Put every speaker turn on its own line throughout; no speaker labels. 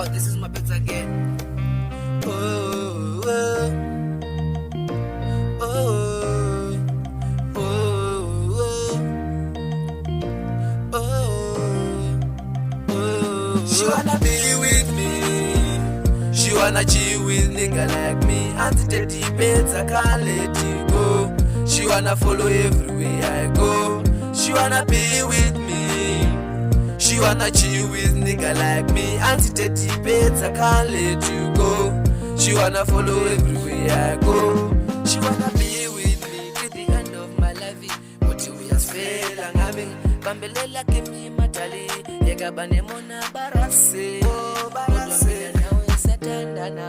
Yo, this is Mabhedza again. Oh, oh, oh, oh, oh, oh. She wanna be with me. She wanna chill with nigga like me. Until the debates, I can't let you go. She wanna follow everywhere I go. She wanna be with me. She wanna chill with nigga like me. Until the debates, I can't let you go. She wanna follow everywhere I go. She wanna be with me to the end of my life. But we are fail and having Bambelela kimi matali. Yega bane mona barase. Barase. Now satandana.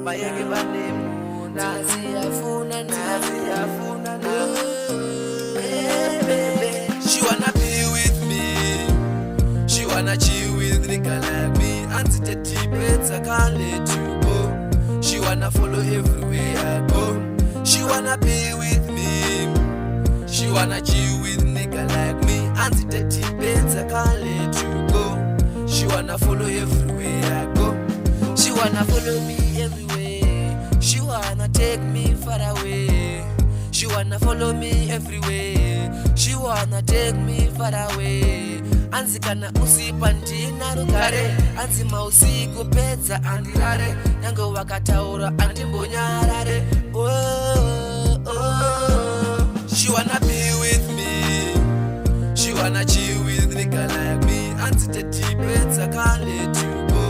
Bayege bane mona. Tiafuna na. She wanna be with me. She wanna chill with nigga like me. Until the debates, I can't let you go. She wanna follow everywhere I go. She wanna be with me. She wanna chill with nigga like me. Until the debates, I can't let you go. She wanna follow everywhere I go. She wanna follow me everywhere. She wanna take me far away. She wanna follow me everywhere. She wanna take me far away. Anzikana usipandina rugare. Anzima usiku peza andilare. Nango wakataura andimbonyarare. Oh, oh. She wanna be with me. She wanna chill with nigga like me. Until the debates, I can't let you go.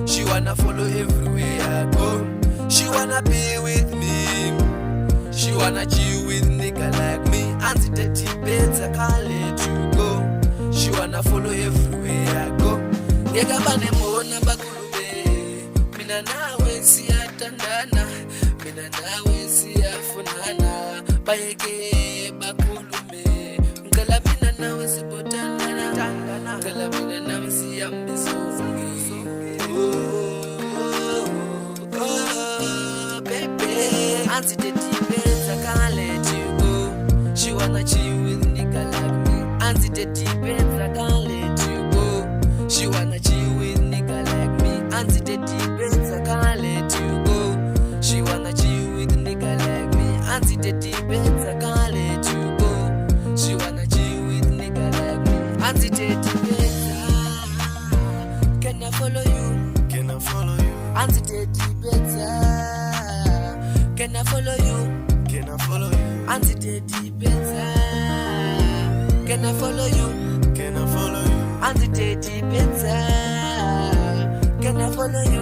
She wanna follow everywhere I go. She wanna be with me. She wanna chill with nigga like me. Until the debates, I can't let you go. She wanna follow everywhere I go. Yega bane mona bakulube. Mina nawe siyatandana. Mina nawe siyafunana. Bayege bakulume. Ngala mina nawe sibotandana. Ngala mina nawe siyambizungi. Oh, baby. Until the debates, I can't let you go. She wanna chill with nigga like me. Until the debates, I can't let you go. She wanna chill with nigga like me. Until the debates, I can't let you go. She wanna chill with nigga like me. Until the debates, I can't let you go. She wanna chill with nigga like me. Until the debates, can I follow you?
Can I follow you?
Until the debates, can I follow you?
Can I follow you?
Until the debates, can I follow you?
Can I follow you?
Until the debates, can I follow you?